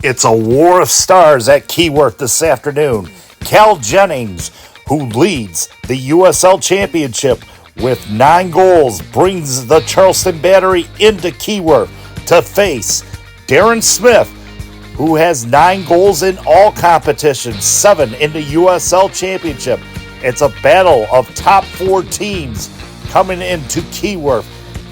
It's a war of stars at Keyworth this afternoon. Cal Jennings, who leads the USL Championship with 9 goals, brings the Charleston Battery into Keyworth to face Darren Smith, who has 9 goals in all competitions, 7 in the USL Championship. It's a battle of top 4 teams coming into Keyworth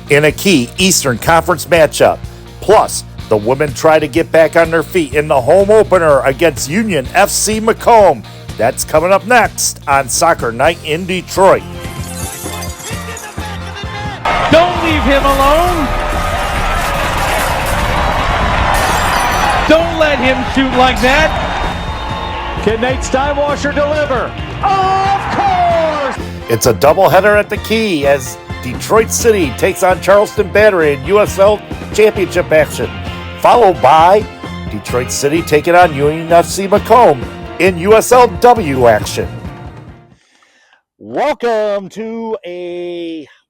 in a key Eastern Conference matchup. Plus, the women try to get back on their feet in the home opener against Union FC Macomb. That's coming up next on Soccer Night in Detroit. Don't leave him alone. Don't let him shoot like that. Can Nate Steinwasser deliver? Of course! It's a doubleheader at the Key as Detroit City takes on Charleston Battery in USL Championship action, followed by Detroit City taking on Union FC Macomb in USLW action. Welcome to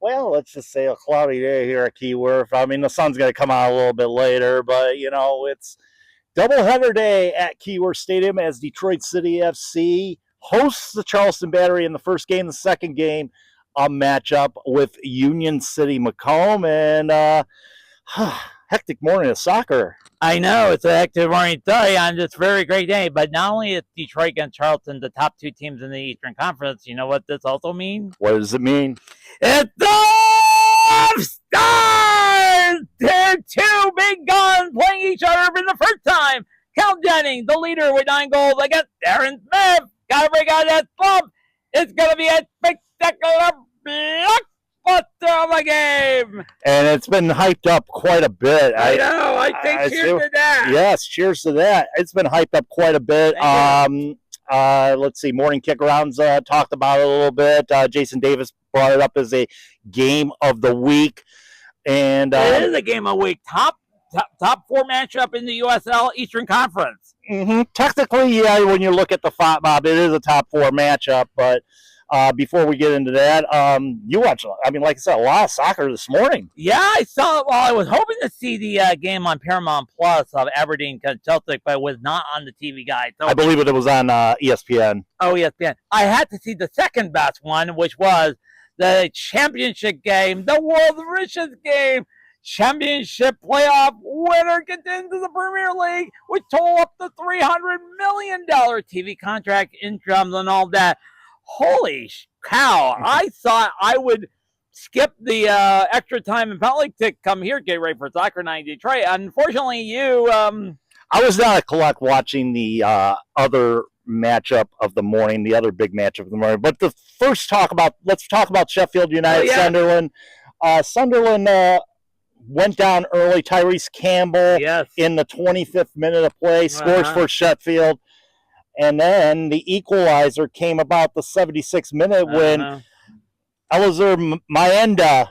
let's just say a cloudy day here at Keyworth. I mean, the sun's going to come out a little bit later, but, it's doubleheader day at Keyworth Stadium as Detroit City FC hosts the Charleston Battery in the first game. The second game, a matchup with Union City Macomb, and hectic morning of soccer. I know, it's a hectic morning on this very great day, but not only is Detroit against Charleston the top 2 teams in the Eastern Conference, you know what this also means? What does it mean? It's the Stars! They're 2 big guns playing each other for the first time. Cal Jennings, the leader with 9 goals against Darren Smith. Gotta break out that slump. It's gonna be a spectacular blockbuster of a game. And it's been hyped up quite a bit. I know. I think cheers to that. Yes, cheers to that. It's been hyped up quite a bit. Let's see. Morning Kick-Arounds talked about it a little bit. Jason Davis brought it up as a game of the week. And it is a game of the week. Top 4 matchup in the USL Eastern Conference. Mm-hmm. Technically, yeah, when you look at the FOT Bob, it is a top 4 matchup. But before we get into that, you watched, like I said, a lot of soccer this morning. Yeah, I saw it. Well, I was hoping to see the game on Paramount Plus of Aberdeen against Celtic, but it was not on the TV guide. So I believe it was on ESPN. Oh, ESPN. I had to see the second best one, which was the championship game, the world's richest game. Championship playoff winner gets into the Premier League, which total up the $300 million TV contract, incomes, and all that. Holy cow. I thought I would skip the extra time and penalty to come here, get ready for Soccer Night in Detroit. Unfortunately, you... I was not a collect watching the other matchup of the morning, the other big matchup of the morning. But let's talk about Sheffield United, Sunderland. Sunderland went down early. Tyrese Campbell in the 25th minute of play scores for Sheffield. And then the equalizer came about the 76th minute when Eliezer Mayenda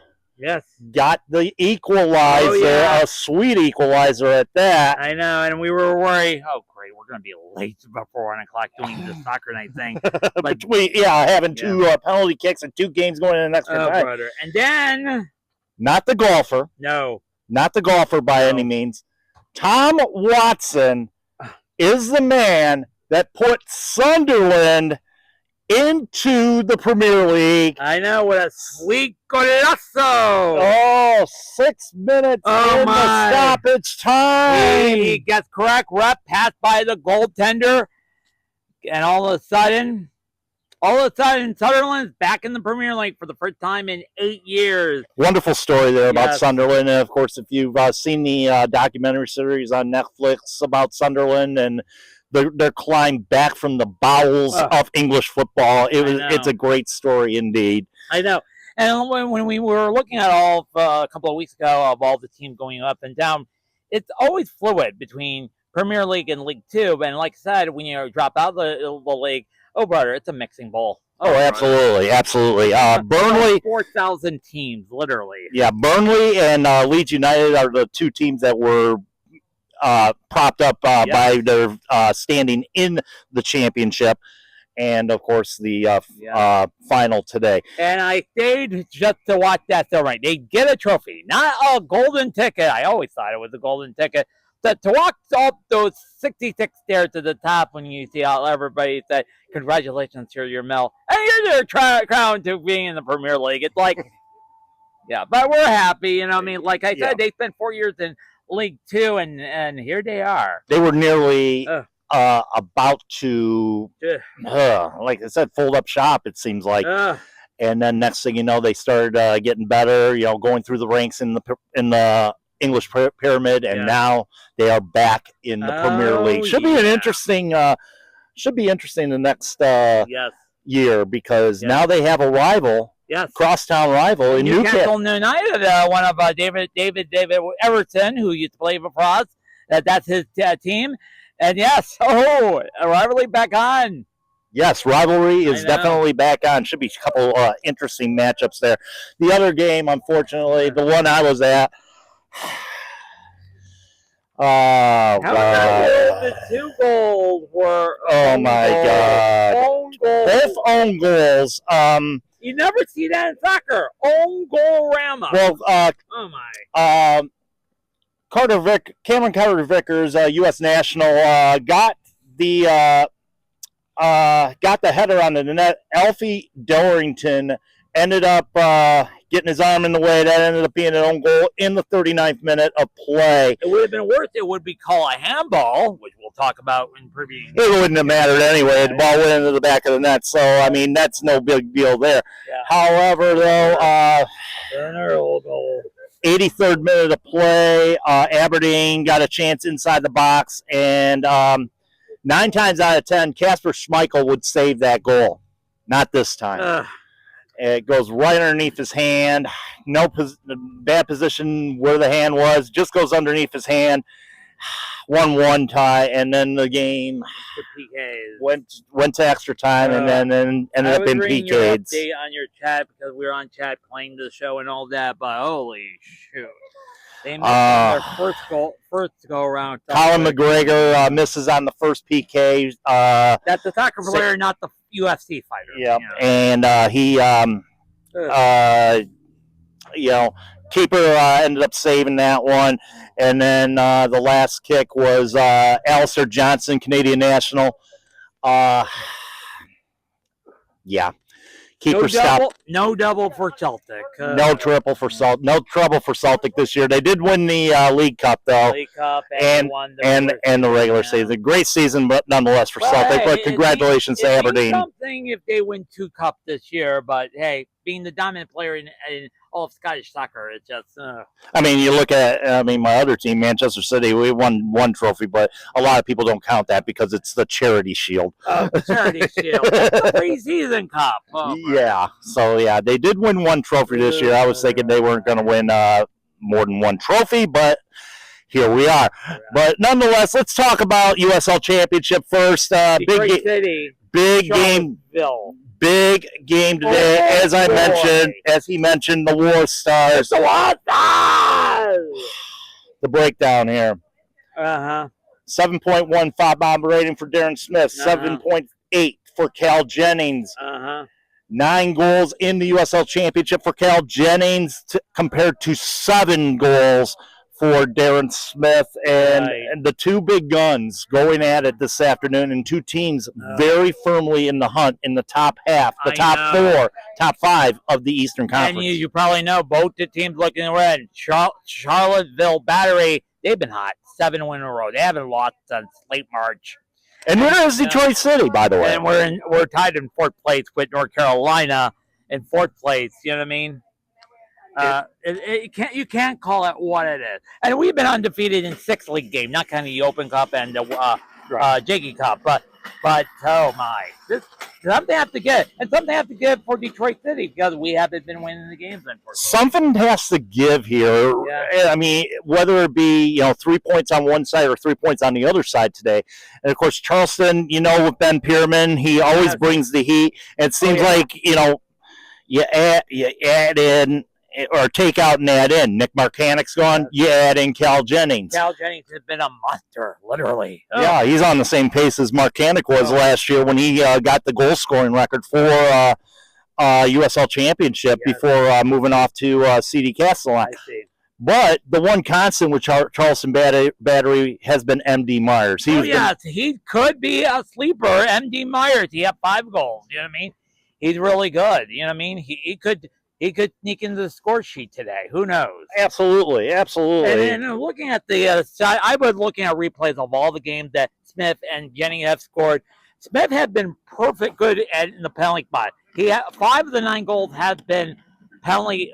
got the equalizer, a sweet equalizer at that. I know, and we were worried, oh, great, we're going to be late before 1 o'clock doing the Soccer Night thing. But having 2 penalty kicks and 2 games going in the next time. Brother. And then... Not the golfer. No. Not the golfer by any means. Tom Watson is the man that put Sunderland into the Premier League. I know, what a sweet golazo. Oh, 6 minutes in the stoppage time. He gets correct rep, passed by the goaltender, and all of a sudden, Sunderland's back in the Premier League for the first time in 8 years. Wonderful story there about Sunderland. And, of course, if you've seen the documentary series on Netflix about Sunderland and their climb back from the bowels of English football, it's a great story indeed. I know. And when we were looking at all a couple of weeks ago of all the teams going up and down, it's always fluid between Premier League and League Two. And like I said, when you drop out the league, oh, brother, it's a mixing bowl. Oh, absolutely. Burnley. 4,000 teams, literally. Yeah, Burnley and Leeds United are the 2 teams that were propped up by their standing in the championship. And, of course, the final today. And I stayed just to watch that. So, right, they get a trophy, not a golden ticket. I always thought it was a golden ticket. to walk up those 66 stairs to the top when you see all everybody say, congratulations, you're your medal. And you're crowned to being in the Premier League. It's like, yeah, but we're happy. You know, I mean, like I said, they spent 4 years in League Two, and here they are. They were nearly about to, like I said, fold up shop, it seems like. And then next thing you know, they started getting better, you know, going through the ranks in the English pyramid, and now they are back in the Premier League. Should be an interesting the next year, because now they have a rival. Yes, crosstown rival in Newcastle United. One of David Everton, who used to play for us. That's his team. And yes, a rivalry back on. Yes, rivalry is definitely back on. Should be a couple interesting matchups there. The other game, unfortunately, the one I was at. The 2 goals were. Oh my God! Own goals. Both own goals. You never see that in soccer. Own goal rama. Well, oh my. Cameron Carter Vickers, U.S. national, got the header on the net. Alfie Dorrington ended up getting his arm in the way. That ended up being an own goal in the 39th minute of play. It would have been worse. It would be called a handball, which we'll talk about in previewing. It wouldn't have mattered anyway. The ball went into the back of the net, so I mean that's no big deal there. Yeah. However, though, 83rd minute of play, Aberdeen got a chance inside the box, and 9 times out of 10, Kasper Schmeichel would save that goal. Not this time. It goes right underneath his hand. No bad position where the hand was. Just goes underneath his hand. 1-1 tie, and then the game went to extra time, and then ended up in PKs. Your update on your chat, because we were on chat playing the show and all that, but holy shoot. They missed on their first go around. Colin McGregor misses on the first PK. That's the soccer player, not the UFC fighter. Yeah, and he, keeper ended up saving that one. And then the last kick was Alistair Johnson, Canadian national. Keeper stopped. No double for Celtic. No triple for Celtic. No trouble for Celtic this year. They did win the League Cup, though. League Cup and the regular season. Great season, but nonetheless for Celtic. But congratulations to Aberdeen. Something if they win 2 cups this year, but hey, being the dominant player in all of Scottish soccer, it's just. I mean, you look at. My other team, Manchester City. We won 1 trophy, but a lot of people don't count that because it's the Charity Shield. The Charity Shield. It's the preseason cup. Yeah. So they did win 1 trophy this year. I was thinking they weren't going to win more than 1 trophy, but here we are. But nonetheless, let's talk about USL Championship first. Detroit City. Big game. Big game today, as he mentioned, the War Stars. The War Stars! The breakdown here. 7.1 bomb rating for Darren Smith. 7.8 for Cal Jennings. 9 goals in the USL Championship for Cal Jennings compared to 7 goals for Darren Smith, and the 2 big guns going at it this afternoon, and 2 teams very firmly in the hunt in the top half, top 5 of the Eastern Conference. And you probably know both the teams looking ahead. Charlottesville Battery, they've been hot, 7 wins in a row. They haven't lost since late March. And where is Detroit City, by the way? And we're tied in 4th place with North Carolina in 4th place. You know what I mean? You can't call it what it is. And we've been undefeated in 6 league games, not kind of the Open Cup and the Jiggy Cup, but oh my, something have to get, and something have to give for Detroit City because we haven't been winning the games. Something has to give here. Yeah. I mean, whether it be 3 points on one side or 3 points on the other side today, and of course Charleston, with Ben Pierman, he always brings the heat. It seems like you add in. Or take out and add in. Nick Marcanic's gone. You add in Cal Jennings. Cal Jennings has been a monster, literally. Yeah, he's on the same pace as Marcanic was last year when he got the goal scoring record for USL Championship before moving off to CD Castellon. I see. But the one constant with Charleston Battery has been M.D. Myers. He could be a sleeper. M.D. Myers, he had 5 goals. You know what I mean? He's really good. You know what I mean? He could sneak into the score sheet today. Who knows? Absolutely. And looking at the side, I was looking at replays of all the games that Smith and Jennings have scored. Smith had been good in the penalty spot. 5 of the 9 goals have been penalty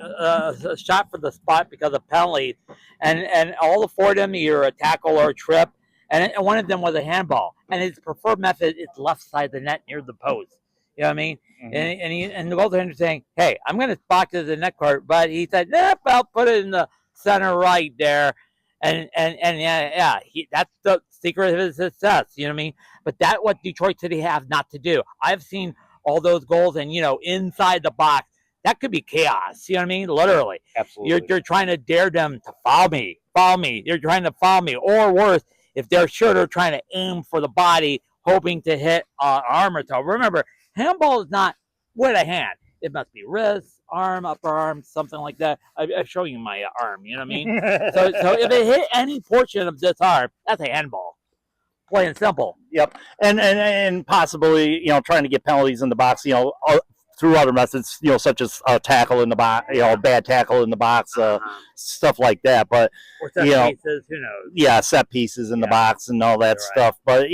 shot for the spot because of penalties, and all the 4 of them either a tackle or a trip, and one of them was a handball. And his preferred method is left side of the net near the post. You know what I mean? Mm-hmm. And the goaltender saying, "Hey, I'm going to spot to the net court," but he said, "Nope, I'll put it in the center right there." And that's the secret of his success. You know what I mean? But that's what Detroit City have not to do. I've seen all those goals, and inside the box, that could be chaos. You know what I mean? Literally. Absolutely. You're trying to dare them to foul me. You're trying to foul me, or worse, if they're sure, they're trying to aim for the body, hoping to hit arm or toe. Remember, handball is not with a hand. It must be wrist, arm, upper arm, something like that. I'm showing you my arm. You know what I mean? so if it hit any portion of this arm, that's a handball. Plain and simple. Yep. And possibly, trying to get penalties in the box, through other methods, such as tackle in the box, bad tackle in the box, stuff like that. But or set pieces, who knows? Yeah, set pieces in the box and all that stuff. But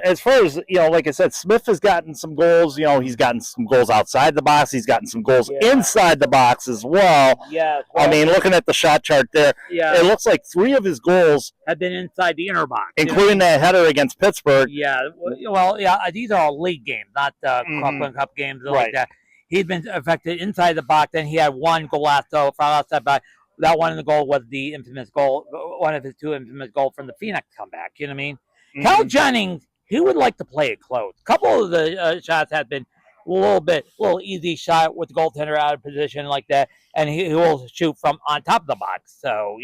as far as like I said, Smith has gotten some goals. He's gotten some goals outside the box. He's gotten some goals inside the box as well. Yeah. Well, I mean, looking at the shot chart there, it looks like 3 of his goals have been inside the inner box, including that header against Pittsburgh. Yeah. Well, these are all league games, not cup games like that. He's been affected inside the box, and he had 1 goal from outside box. That one in the goal was the infamous goal, one of his 2 infamous goals from the Phoenix comeback. You know what I mean? Mm-hmm. Cal Jennings, he would like to play it close. A couple of the shots have been a little easy shot with the goaltender out of position like that, and he will shoot from on top of the box. So,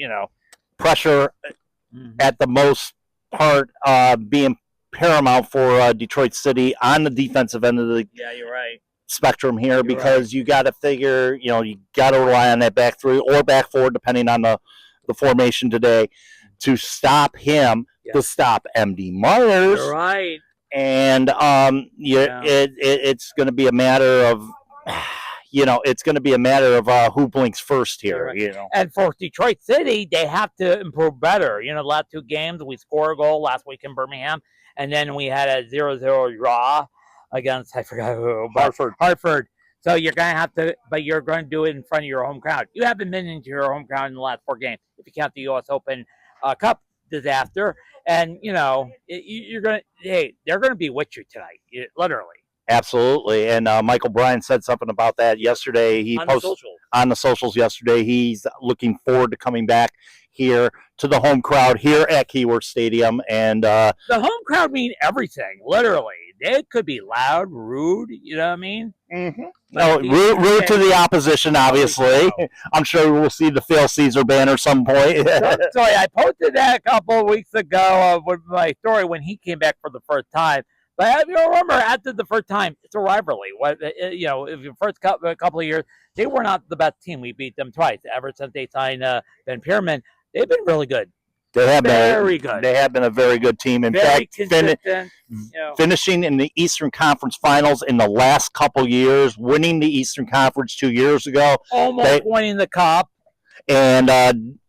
pressure at the most part being paramount for Detroit City on the defensive end of the you're right. spectrum here, because you got to figure, you got to rely on that back 3 or back 4, depending on the formation today, to stop him. To stop M.D. Myers. You're right. And it's going to be a matter of, who blinks first here. Right. And for Detroit City, they have to improve better. The last 2 games, we scored a goal last week in Birmingham, and then we had a 0-0 draw against, I forgot who, Hartford. So you're going to have to, but you're going to do it in front of your home crowd. You haven't been into your home crowd in the last 4 games, if you count the U.S. Open Cup disaster. And they're going to be with you tonight, literally. Absolutely. And Michael Bryan said something about that yesterday. He posted on the socials yesterday. He's looking forward to coming back here to the home crowd here at Keyworth Stadium. And the home crowd mean everything, literally. They could be loud, rude, you know what I mean? Mm-hmm. No, rude to the opposition, obviously. I'm sure we'll see the Phil Caesar banner some point. Sorry, I posted that a couple of weeks ago with my story when he came back for the first time. But if you remember, after the first time, it's a rivalry. If the first couple of years, they were not the best team. We beat them twice. Ever since they signed Ben Pierman, they've been really good. They have very good. They have been a very good team. In fact, finishing in the Eastern Conference Finals in the last couple years, winning the Eastern Conference 2 years ago, almost winning the Cup, and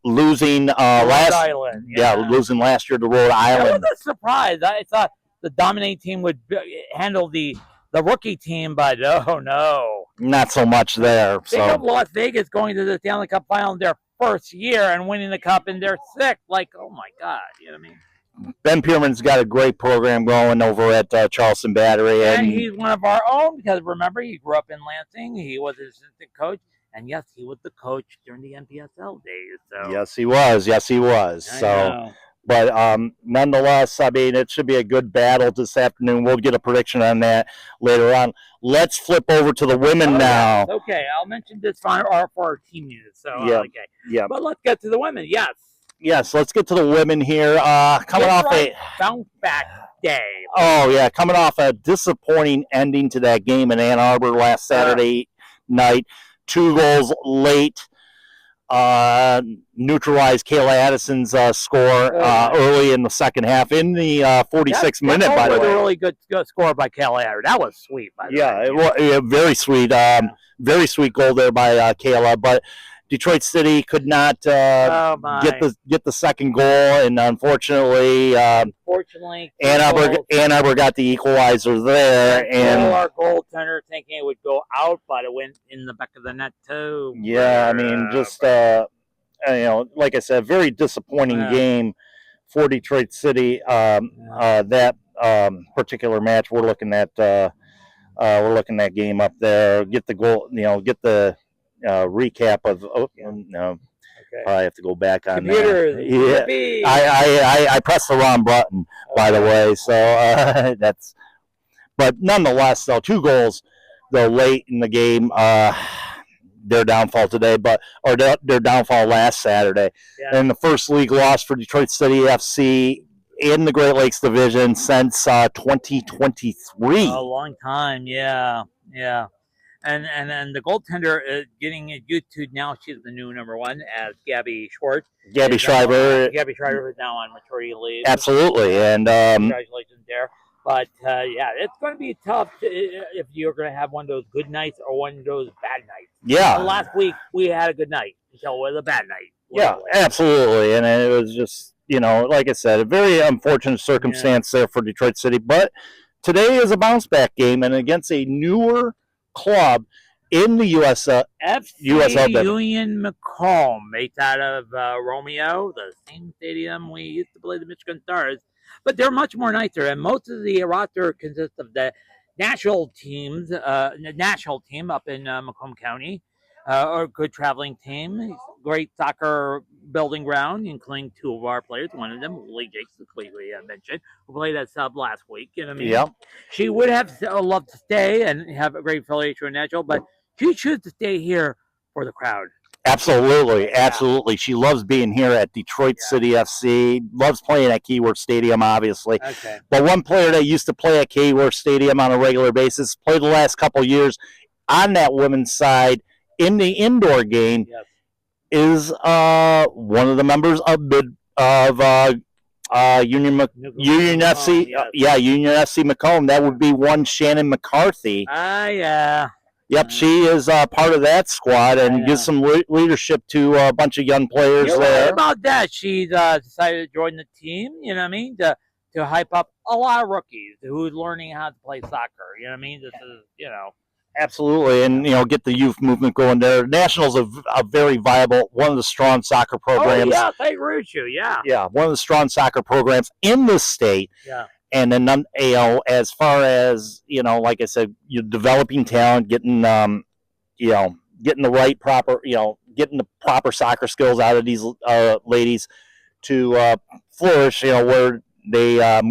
losing losing last year to Rhode Island. That was a surprise. I thought the dominating team would handle the rookie team, but oh no, not so much there. Think of Las Vegas going to the Stanley Cup Final in their first year and winning the Cup in their 6th. Like, oh my God, you know what I mean? Ben Pierman's got a great program going over at Charleston Battery. And he's one of our own, because remember, he grew up in Lansing. He was an assistant coach. And yes, he was the coach during the NPSL days. So. Yes, he was. But nonetheless, I mean, it should be a good battle this afternoon. We'll get a prediction on that later on. Let's flip over to the women now. Yes. Okay, I'll mention this for our team news. So yeah. But let's get to the women. Yes, let's get to the women here. Coming off a bounce back day. Oh yeah, coming off a disappointing ending to that game in Ann Arbor last Saturday night. 2 goals late. neutralized Kayla Addison's score early in the second half in the 46th minute, by the way. That was a really good score by Kayla Addison. That was sweet, by the way. It was very sweet. Very sweet goal there by Kayla, but Detroit City could not get the second goal, and unfortunately, Ann Arbor got the equalizer there. And our goaltender thinking it would go out, but it went in the back of the net too. Yeah, I mean, just like I said, very disappointing game for Detroit City. That particular match, we're looking at game up there. Get the goal, get the recap of. Probably have to go back on that. Yeah, I pressed the wrong button, by the way. So that's. But nonetheless, though, 2 goals, though late in the game. Their downfall today, or their downfall last Saturday, and the first league loss for Detroit City FC in the Great Lakes Division since 2023. A long time, yeah. And the goaltender is getting used to now. She's the new number 1 as Gabby Schwartz. Gabby Schreiber is now on maturity leave. Absolutely, and congratulations there. But it's going to be tough if you're going to have one of those good nights or one of those bad nights. Yeah. Last week we had a good night until it was a bad night. Yeah, absolutely, and it was just like I said, a very unfortunate circumstance there for Detroit City. But today is a bounce back game, and against a newer club in the USL Union Macomb, based out of Romeo, the same stadium we used to play the Michigan Stars. But they're much more nicer, and most of the roster consists of the national team up in Macomb County, or a good traveling team. Great soccer building ground, including 2 of our players. One of them, Lee Jakes, we mentioned, who played at sub last week. She would have loved to stay and have a great affiliation with Nashville, but she chose to stay here for the crowd. Absolutely. She loves being here at Detroit City FC, loves playing at Keyworth Stadium, obviously. Okay. But one player that used to play at Keyworth Stadium on a regular basis, played the last couple years on that women's side in the indoor game, is one of the members of Union FC. Union FC Macomb. That would be one Shannon McCarthy. Yep, she is part of that squad and gives some leadership to a bunch of young players. You're there. Right about that. She decided to join the team, to hype up a lot of rookies who's learning how to play soccer. This is, Absolutely, and get the youth movement going there. Nationals are a very viable, one of the strong soccer programs. Oh, yeah, I agree with you, Yeah, one of the strong soccer programs in the state. Yeah. And then, as far as, like I said, you're developing talent, getting the right proper, getting the proper soccer skills out of these ladies to flourish, where they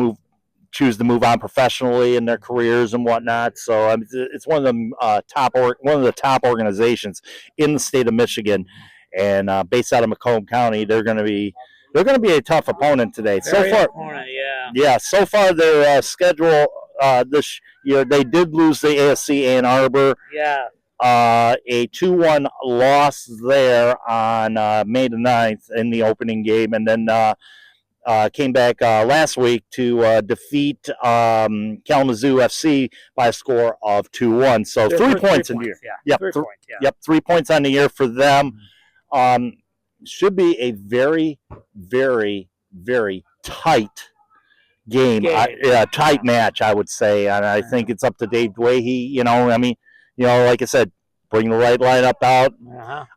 choose to move on professionally in their careers and whatnot. So it's one of the top organizations in the state of Michigan, and based out of Macomb County. They're going to be a tough opponent today. So far their schedule this year, they did lose the ASC Ann Arbor. Yeah. A 2-1 loss there on May the 9th in the opening game, and then came back last week to defeat Kalamazoo FC by a score of 2-1. So 3 points in the year. Yep, 3 points on the year for them. Should be a very, very, very tight game. Tight match, I would say. And I think it's up to Dave Dwahey. Like I said, bring the right lineup out.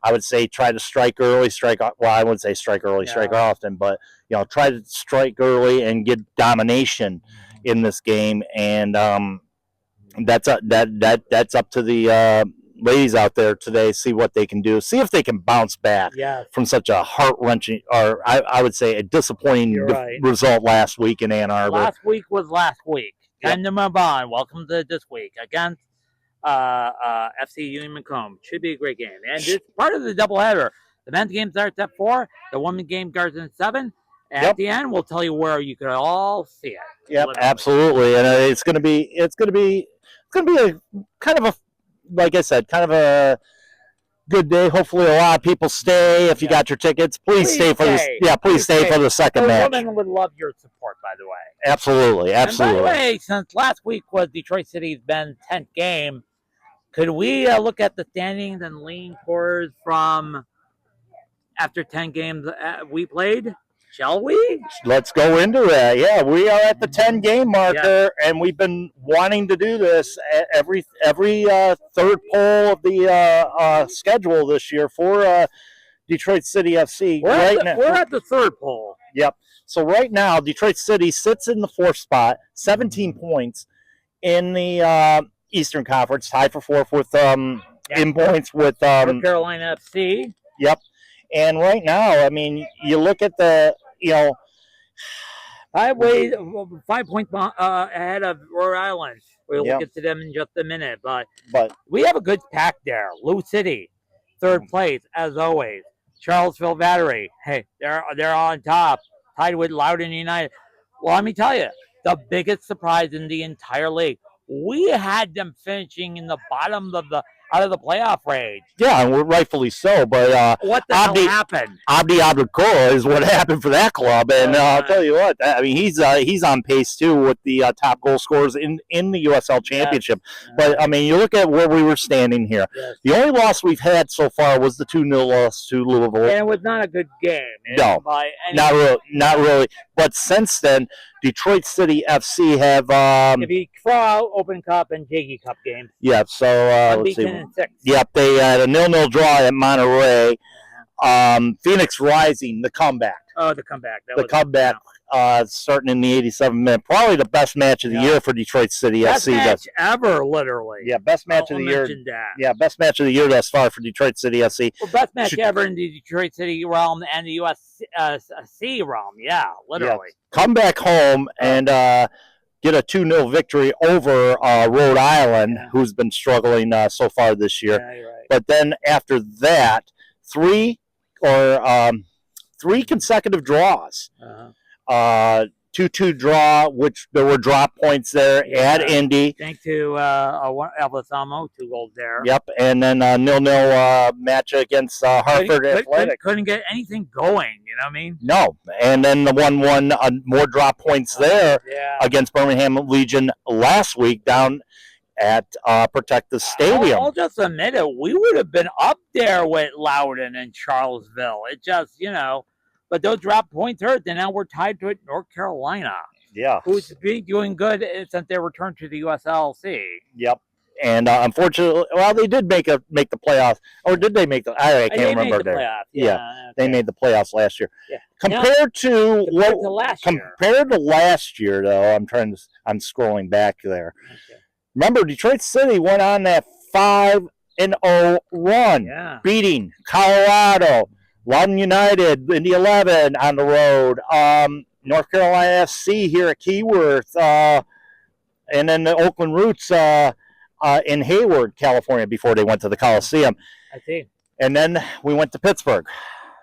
I would say try to strike early, I wouldn't say strike early, strike often, but try to strike early and get domination in this game. And that's up to the ladies out there today. See what they can do. See if they can bounce back from such a heart-wrenching, or I would say a disappointing result last week in Ann Arbor. Last week was last week. Time to move on. Welcome to this week against FC Union Macomb. Should be a great game. And it's part of the doubleheader. The men's game starts at 4. The women's game starts at 7. And at the end, we'll tell you where you can all see it. Yep, absolutely. And it's going to be a kind of a, like I said, kind of a good day. Hopefully, a lot of people stay. If you got your tickets, please stay for this. Yeah, please stay for the second match. Women would love your support, by the way. Absolutely. And by the way, since last week was Detroit City's Ben's 10th game, could we look at the standings and lean towards from after 10 games we played? Shall we? Let's go into that. Yeah, we are at the 10-game marker, and we've been wanting to do this every third poll of the schedule this year for Detroit City FC. We're at the third poll. Yep. So right now, Detroit City sits in the fourth spot, 17 points in the Eastern Conference, tied for fourth with in points with North Carolina FC. Yep. And right now, I mean, you look at the, 5 points ahead of Rhode Island. We'll get to them in just a minute, but we have a good pack there. Lou City, third place as always. Charlesville Battery, hey, they're on top, tied with Loudoun United. Well, let me tell you, the biggest surprise in the entire league. We had them finishing in the bottom of the out of the playoff range. Yeah, and rightfully so. But what the hell happened? Abdi Abdulkola is what happened for that club, and I'll tell you what. I mean, he's on pace too with the top goal scorers in the USL Championship. Yes. But I mean, you look at where we were standing here. Yes. The only loss we've had so far was the 2-0 loss to Louisville, and it was not a good game. No, not really. But since then, Detroit City FC have if you throw out Open Cup and Jiggy Cup games. Yeah, so let's see. Yep, they had a 0-0 draw at Monterey. Phoenix Rising, the comeback. Oh, the comeback. Starting in the 87th minute. Probably the best match of the year for Detroit City FC. Best match ever, literally. Yeah, best match of the year. Yeah, best match of the year thus far for Detroit City FC. Well, best match ever in the Detroit City realm and the USC realm. Yeah, literally. Yeah. Come back home and get a 2-0 victory over Rhode Island, who's been struggling so far this year. Yeah, you're right. But then after that, three consecutive draws. 2-2 draw, which there were drop points there at Indy. Thanks to Alvasamo, 2 goals there. Yep, and then a 0-0 match against Hartford Athletic. Couldn't get anything going, you know what I mean? No, and then the 1-1, more drop points there against Birmingham Legion last week down at Protective Stadium. I'll just admit it, we would have been up there with Loudoun and Charlesville. It just, but those drop points hurt, and now we're tied to it, North Carolina. Yeah. Who's been doing good since they returned to the USLC. Yep. And unfortunately, well, they did make the playoffs. Or did they make the I can't remember there. Playoffs. Yeah. Okay. They made the playoffs last year. Yeah. Compared to last year, though, I'm scrolling back there. Okay. Remember, Detroit City went on that 5-0 run, beating Colorado, Loudoun United in the 11 on the road, North Carolina FC here at Keyworth, and then the Oakland Roots in Hayward, California, before they went to the Coliseum. I see. And then we went to Pittsburgh.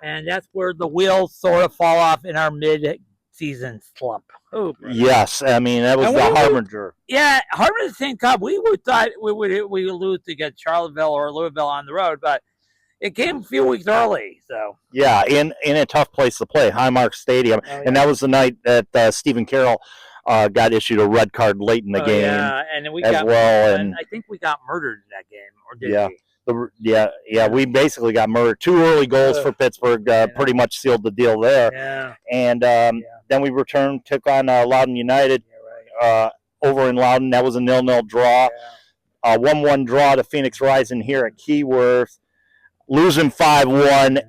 And that's where the wheels sort of fall off in our mid-season slump. Oh, yes, I mean, that was the harbinger. Harbinger St. Cup, we thought we would lose to get Charlottesville or Louisville on the road, but it came a few weeks early, so. Yeah, in a tough place to play, Highmark Stadium. Oh, yeah. And that was the night that Stephen Carroll got issued a red card late in the game. Yeah, and we and I think we got murdered in that game, or did we? We basically got murdered. 2 early goals for Pittsburgh pretty much sealed the deal there. Yeah. And then we returned, took on Loudoun United over in Loudoun. That was a 0-0 draw. 1-1 draw to Phoenix Rising here at Keyworth. Losing 5-1.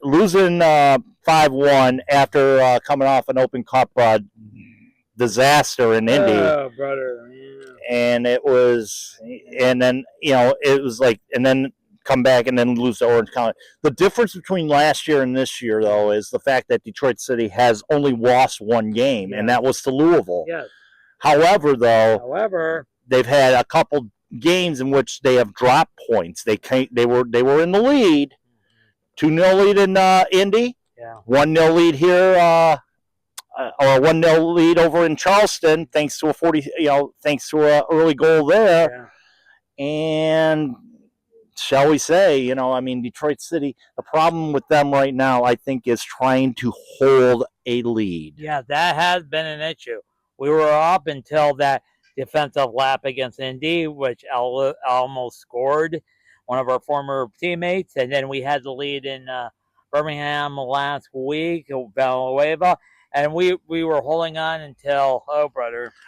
Losing 5-1 after coming off an Open Cup disaster in Indy. Oh, brother. Yeah. And it was like, and then come back and then lose to Orange County. The difference between last year and this year, though, is the fact that Detroit City has only lost 1 game, and that was to Louisville. Yes. However, they've had a couple games in which they have dropped points. They were in the lead, 2-0 lead in Indy, 1-0 lead here, or a 1-0 lead over in Charleston, thanks to a an early goal there, and shall we say, Detroit City, the problem with them right now, I think, is trying to hold a lead. Yeah, that has been an issue. We were up until that defensive lap against Indy, which almost scored one of our former teammates, and then we had the lead in Birmingham last week, Villanueva, and we were holding on until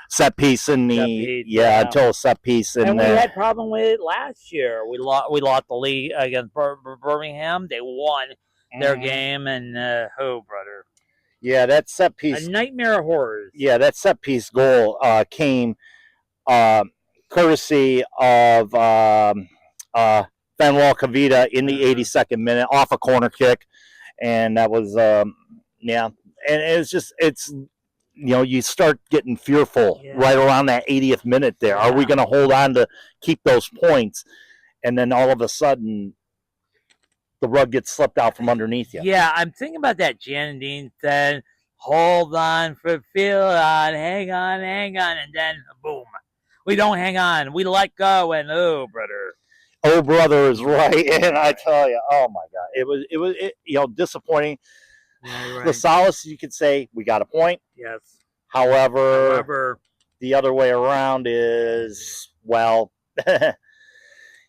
set piece in the until set piece in and there. We had problem with it last year. We lost the lead against Birmingham. They won their game, and yeah, that set piece, a nightmare of horrors. Yeah, that set piece goal came courtesy of Manuel Cavita in the 82nd minute off a corner kick, and that was and it's you start getting fearful right around that 80th minute there. Are we going to hold on to keep those points? And then all of a sudden, the rug gets slipped out from underneath you. Yeah, I'm thinking about that. Jan Dean said, hold on, feel on, hang on, and then boom. We don't hang on. We let go, and oh, brother is right. And I tell you, oh my God, it was disappointing. Yeah, right. The solace, you could say, we got a point. Yes. However, the other way around is, well,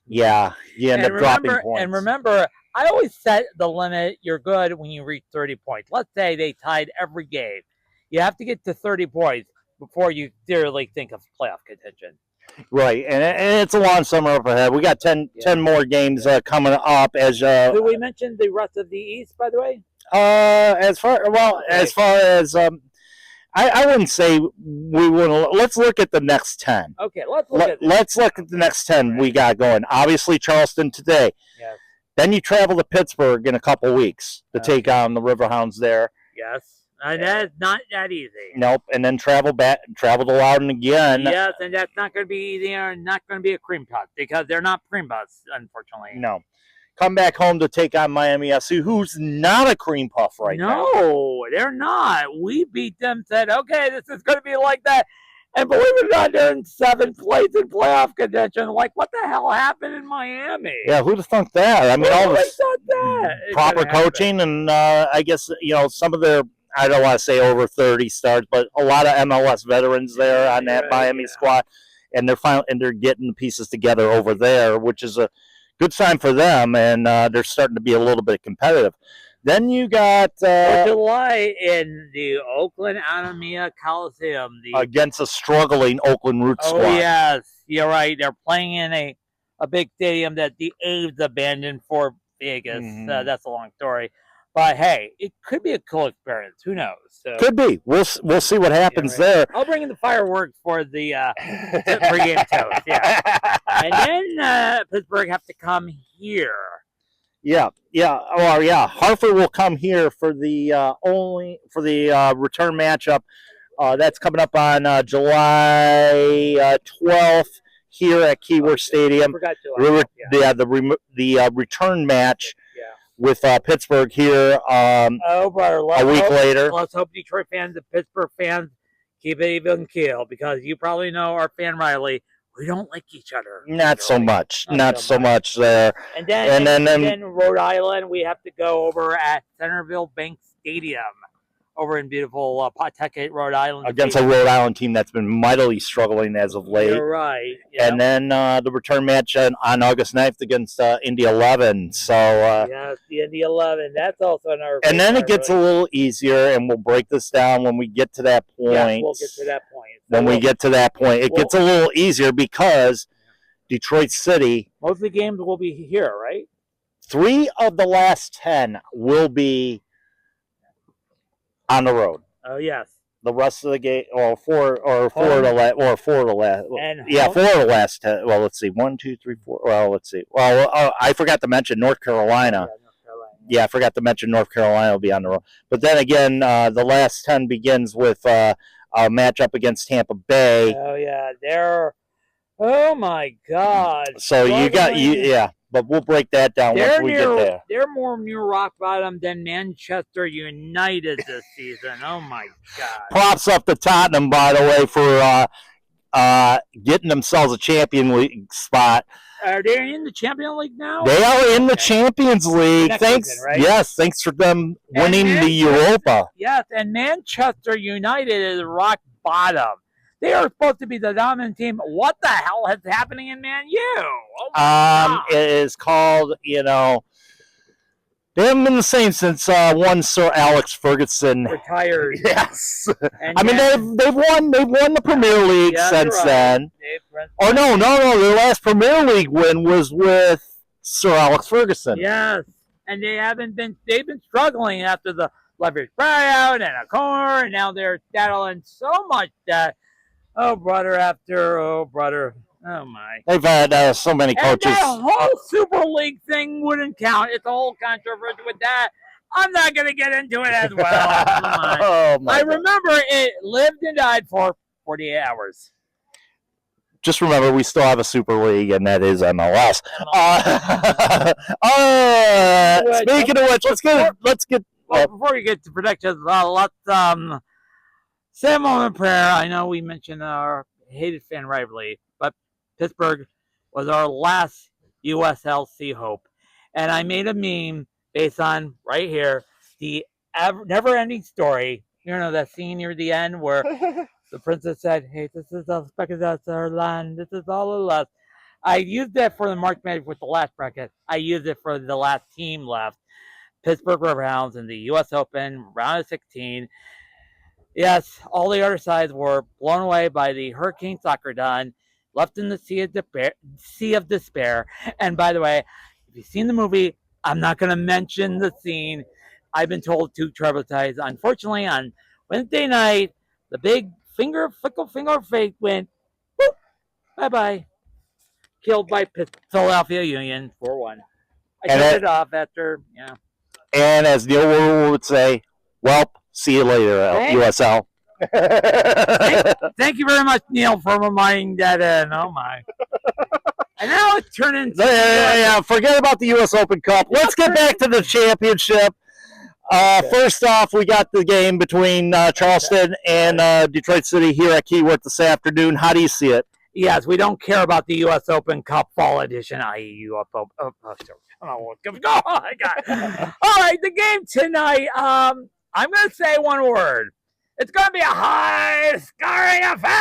yeah, you end up dropping points. And remember, I always set the limit. You're good when you reach 30 points. Let's say they tied every game. You have to get to 30 points before you seriously think of playoff contention. Right, and it's a long summer up ahead. We got 10 more games coming up. Did we mention the rest of the East, by the way? As far as I wouldn't say we want to. Let's look at the next 10. Okay, let's look at the next 10 we got going. Obviously, Charleston today. Yes. Then you travel to Pittsburgh in a couple weeks to take on the Riverhounds there. Yes. That's not that easy. Nope. And then travel to Loudon again. Yes, and that's not going to be easy or not going to be a cream puff because they're not cream puffs, unfortunately. No. Come back home to take on Miami FC, who's not a cream puff now. No, they're not. We beat them, said, okay, this is going to be like that. And believe it or not, they're in 7th place in playoff contention. Like, what the hell happened in Miami? Yeah, who'd have thunk that? I mean, all this proper coaching and I guess, some of their, I don't want to say over 30 starts, but a lot of MLS veterans there on that Miami squad. And they're getting the pieces together over there, which is a good sign for them, and they're starting to be a little bit competitive. Then you got July in the Oakland Alameda Coliseum against a struggling Oakland Roots squad. Oh yes, you're right. They're playing in a big stadium that the A's abandoned for Vegas. That's a long story, but hey, it could be a cool experience. Who knows? So, could be. We'll see what happens there. I'll bring in the fireworks for the pregame toast. Yeah, and then Pittsburgh have to come here. Yeah. Hartford will come here for the return matchup. That's coming up on July 12th here at Keyworth Stadium. The return match with Pittsburgh here a week later. Let's hope Detroit fans and Pittsburgh fans keep it even keel because you probably know our fan Riley. We don't like each other. Not so much there. And then Rhode Island, we have to go over at Centerville Bank Stadium over in beautiful Pawtucket, Rhode Island. Against a Rhode Island team that's been mightily struggling as of late. You're right. And then the return match on August 9th against Indy 11. So yes, the Indy 11. That's also in our. And then it gets a little easier, and we'll break this down when we get to that point. Yeah, we'll get to that point. When we get to that point, it gets a little easier because Detroit City. Most of the games will be here, right? 3 of the last 10 will be on the road. Oh yes. The rest of the game, or four of the last. Yeah, 4 of the last 10. Well, let's see. 1, 2, 3, 4. Well, let's see. Well, I forgot to mention North Carolina. Yeah, I forgot to mention North Carolina will be on the road. But then again, the last 10 begins with a matchup against Tampa Bay. Oh yeah, oh my God. So but we'll break that down once we get there. They're more near rock bottom than Manchester United this season. Oh my God. Props up to Tottenham, by the way, for getting themselves a Champions League spot. Are they in the Champions League now? They are in the Champions League. Thanks, season, right? yes, thanks for them winning the Europa. Yes, and Manchester United is rock bottom. They are supposed to be the dominant team. What the hell is happening in Man U? Oh, it is called, they haven't been the same since one Sir Alex Ferguson retired. Yes, I mean they've won the Premier League since then. Oh no! Their last Premier League win was with Sir Alex Ferguson. Yes, and they've been struggling after the leverage buyout and a corner, and now they're battling so much that oh brother. Oh, my. They've had so many coaches. And that whole Super League thing wouldn't count. It's a whole controversy with that. I'm not going to get into it as well. Oh, my God. Remember it lived and died for 48 hours. Just remember, we still have a Super League, and that is MLS. Speaking of which, let's get. Well, before we get to predictions, let's say a moment of prayer. I know we mentioned our hated fan rivalry, but Pittsburgh was our last USLC hope. And I made a meme based on, right here, the never-ending story. You know, that scene near the end where the princess said, hey, this is our land. This is all of us. I used that for the March Madness with the last bracket. I used it for the last team left. Pittsburgh Riverhounds in the U.S. Open, round of 16. Yes, all the other sides were blown away by the Hurricane Soccer Done. Left in the sea of despair. And by the way, if you've seen the movie, I'm not going to mention the scene. I've been told to traumatize. Unfortunately, on Wednesday night, the big fickle finger fake went, whoop, bye-bye. Killed by Philadelphia Union 4-1. I turned it off after, yeah. And as Neil Werle would say, well, see you later, USL. Thank you very much, Neil, for reminding that in. Oh, my. And now it's turning into... Yeah, forget about the U.S. Open Cup. Let's get back to the championship. First off, we got the game between Charleston and Detroit City here at Keyworth this afternoon. How do you see it? Yes, we don't care about the U.S. Open Cup Fall Edition, i.e. All right, the game tonight, I'm going to say one word. It's going to be a high-scoring affair.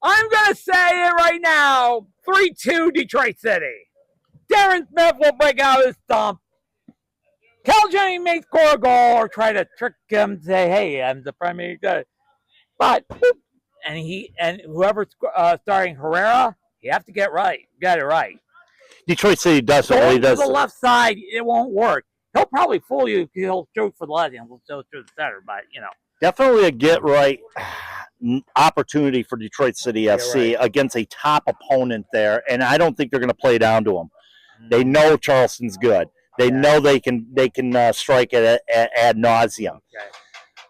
I'm going to say it right now, 3-2 Detroit City. Darren Smith will break out his stump. Cal Jennings may score a goal or try to trick him to say, hey, I'm the primary guy. But, and whoever's starting Herrera, you have to get it right. Detroit City definitely does. To the left side, it won't work. He'll probably fool you. He'll shoot for the left and we'll go through the center, but, Definitely a get-right opportunity for Detroit City FC against a top opponent there, and I don't think they're going to play down to them. They know Charleston's good. They know they can strike it at ad nauseum. Okay.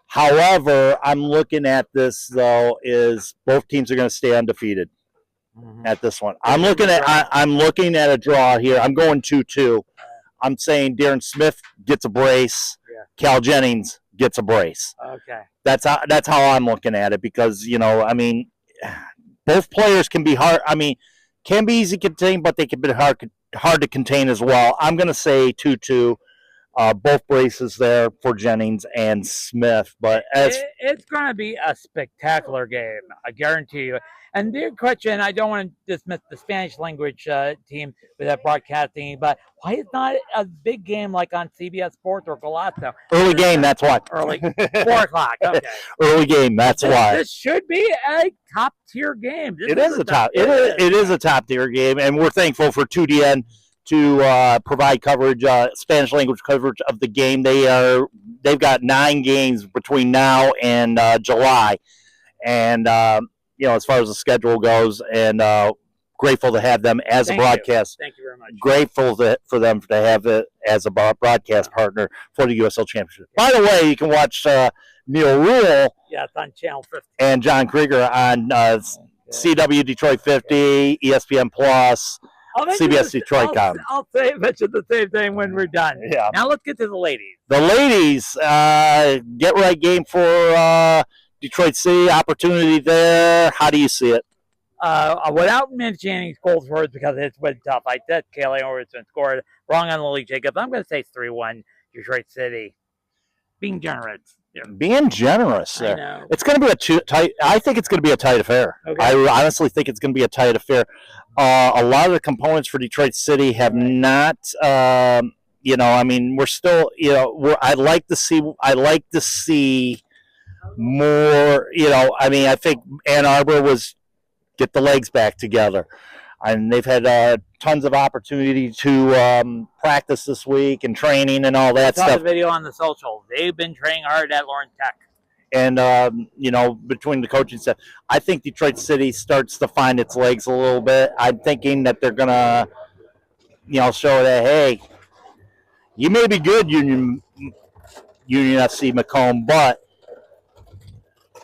However, I'm looking at this, though, is both teams are going to stay undefeated at this one. I'm looking at a draw here. I'm going 2-2. I'm saying Darren Smith gets a brace. Yeah. Cal Jennings gets a brace. Okay. That's how I'm looking at it because, both players can be hard. Can be easy to contain, but they can be hard to contain as well. I'm going to say 2-2. Both braces there for Jennings and Smith. But it's going to be a spectacular game, I guarantee you. And the question, I don't want to dismiss the Spanish language team with that broadcasting, but why is not a big game like on CBS Sports or Golazo? Early game, that's why. Early, 4 o'clock, okay. Early game, that's why. This should be a top-tier game. It is a top-tier game, and we're thankful for 2DN to provide coverage, Spanish language coverage of the game. They've got 9 games between now and July, and as far as the schedule goes, and grateful to have them as a broadcast. Thank you very much. Grateful for them to have it as a broadcast partner for the USL Championship. By the way, you can watch Neil Rule. Yeah, it's on Channel 50. And John Krieger on CW Detroit 50, ESPN Plus. CBS Detroit Com. I'll mention the same thing when we're done. Yeah. Now let's get to the ladies. The ladies, get right game for Detroit City. Opportunity there. How do you see it? without mentioning goals for it because it's been tough. I said Kaylee Overton scored wrong on Lily Jacobs. I'm going to say 3-1 Detroit City. Being generous. Yeah. Being generous there. I know. It's going to be a tight. I think it's going to be a tight affair. Okay. I honestly think it's going to be a tight affair. A lot of the components for Detroit City have not. I mean, we're still. I'd like to see more. I mean, I think Ann Arbor was get the legs back together, and they've had tons of opportunity to practice this week and training and all that stuff. stuff. The video on the social. They've been training hard at Lawrence Tech. And, between the coaching staff, I think Detroit City starts to find its legs a little bit. I'm thinking that they're going to, show that, hey, you may be good, Union FC Macomb, but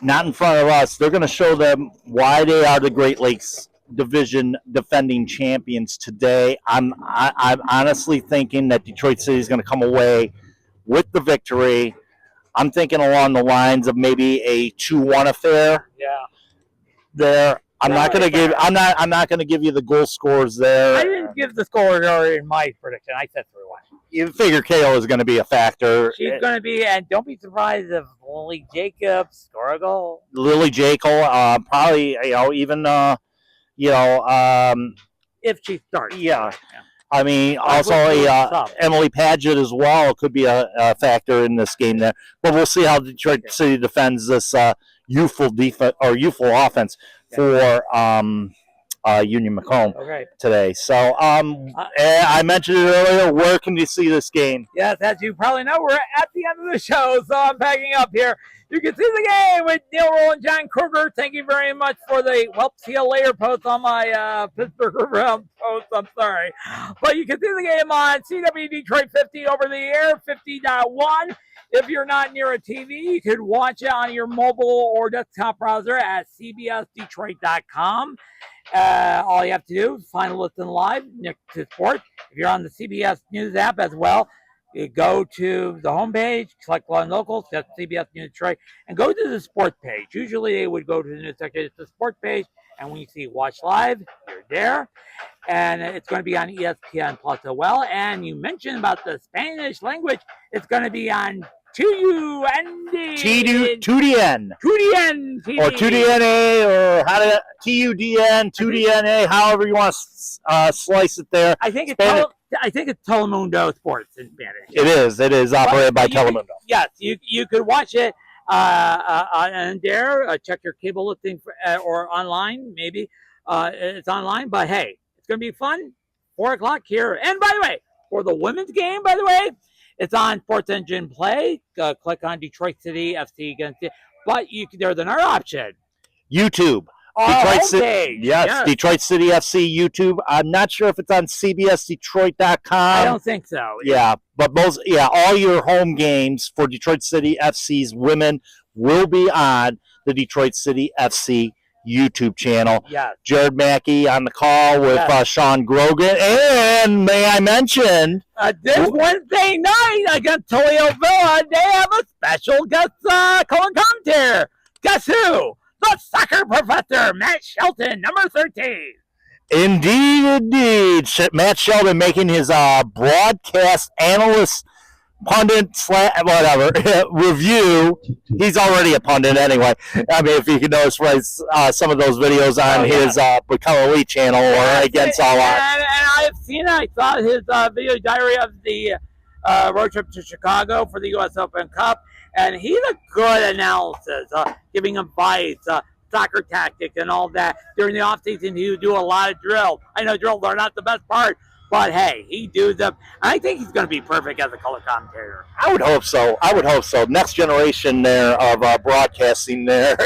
not in front of us. They're going to show them why they are the Great Lakes Division defending champions today. I'm honestly thinking that Detroit City is going to come away with the victory. I'm thinking along the lines of maybe a 2-1 affair. Yeah. There, I'm not going to give you the goal scores there. I didn't give the score in my prediction. I said 3-1. You figure KO is going to be a factor. She's going to be, and don't be surprised if Lily Jacobs score a goal. Lily Jacobs, probably, even, if she starts. Yeah. I mean, also Emily Paget as well could be a factor in this game there. But we'll see how Detroit City defends this youthful defense or youthful offense for Union Macomb today. So I mentioned it earlier. Where can you see this game? Yes, as you probably know, we're at the end of the show, so I'm packing up here. You can see the game with Neil Roll and John Kruger. Thank you very much for the see you later post on my Pittsburgh River post. I'm sorry. But you can see the game on CW Detroit 50 over the air, 50.1. If you're not near a TV, you could watch it on your mobile or desktop browser at cbsdetroit.com. All you have to do is find and listen live next to sports. If you're on the CBS News app as well, you go to the homepage, select Law and Locals, that's CBS News Detroit, and go to the sports page. Usually they would go to the news section. It's the sports page, and when you see Watch Live, you're there. And it's going to be on ESPN Plus as well. And you mentioned about the Spanish language. It's going to be on TUDN. Or TUDNA, or TUDN, TUDNA, however you want to slice it there. I think it's Telemundo Sports in Spanish. It is operated by Telemundo. Yes, you could watch it on there. Check your cable listing or online, maybe. It's online, but hey, it's going to be fun. 4 o'clock here. And by the way, for the women's game, it's on Sports Engine Play. Click on Detroit City FC against it. But there's another option. YouTube. Detroit City, yes, Detroit City FC YouTube. I'm not sure if it's on CBSDetroit.com. I don't think so. Yeah, but all your home games for Detroit City FC's women will be on the Detroit City FC YouTube channel. Yes. Jared Mackey on the call with Sean Grogan. And may I mention, this Wednesday night against Toledo Villa, they have a special guest color commentator. Guess who? The soccer professor, Matt Shelton, number 13. Indeed. Matt Shelton making his broadcast analyst pundit review. He's already a pundit anyway. I mean, if you can notice some of those videos on his Become Elite channel or Against All Odds. And I've seen it. I saw his video diary of the road trip to Chicago for the U.S. Open Cup. And he's a good analysis, giving advice, soccer tactics, and all that. During the offseason, he would do a lot of drills. I know drills are not the best part, but hey, he does them. And I think he's going to be perfect as a color commentator. I would hope so. Next generation there of broadcasting there.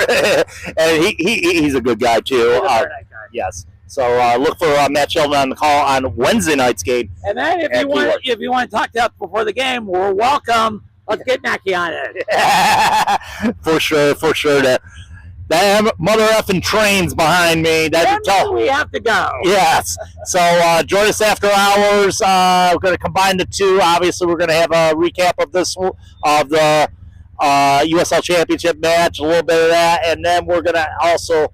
And he's a good guy, too. He's a very nice guy. Yes. So look for Matt Sheldon on the call on Wednesday night's game. And then if you want to talk to us before the game, we're welcome. Let's get Mackie on it. For sure. That mother effing train's behind me. We have to go. Yes. So join us after hours. We're going to combine the two. Obviously, we're going to have a recap of the USL Championship match, a little bit of that, and then we're going to also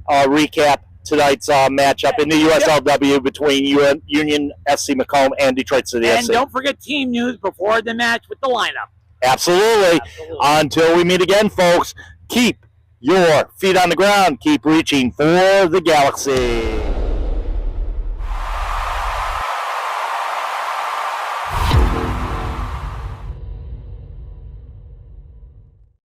recap tonight's matchup in the USLW between Union FC Macomb and Detroit City FC. And don't forget team news before the match with the lineup. Absolutely. Until we meet again, folks, keep your feet on the ground. Keep reaching for the galaxy.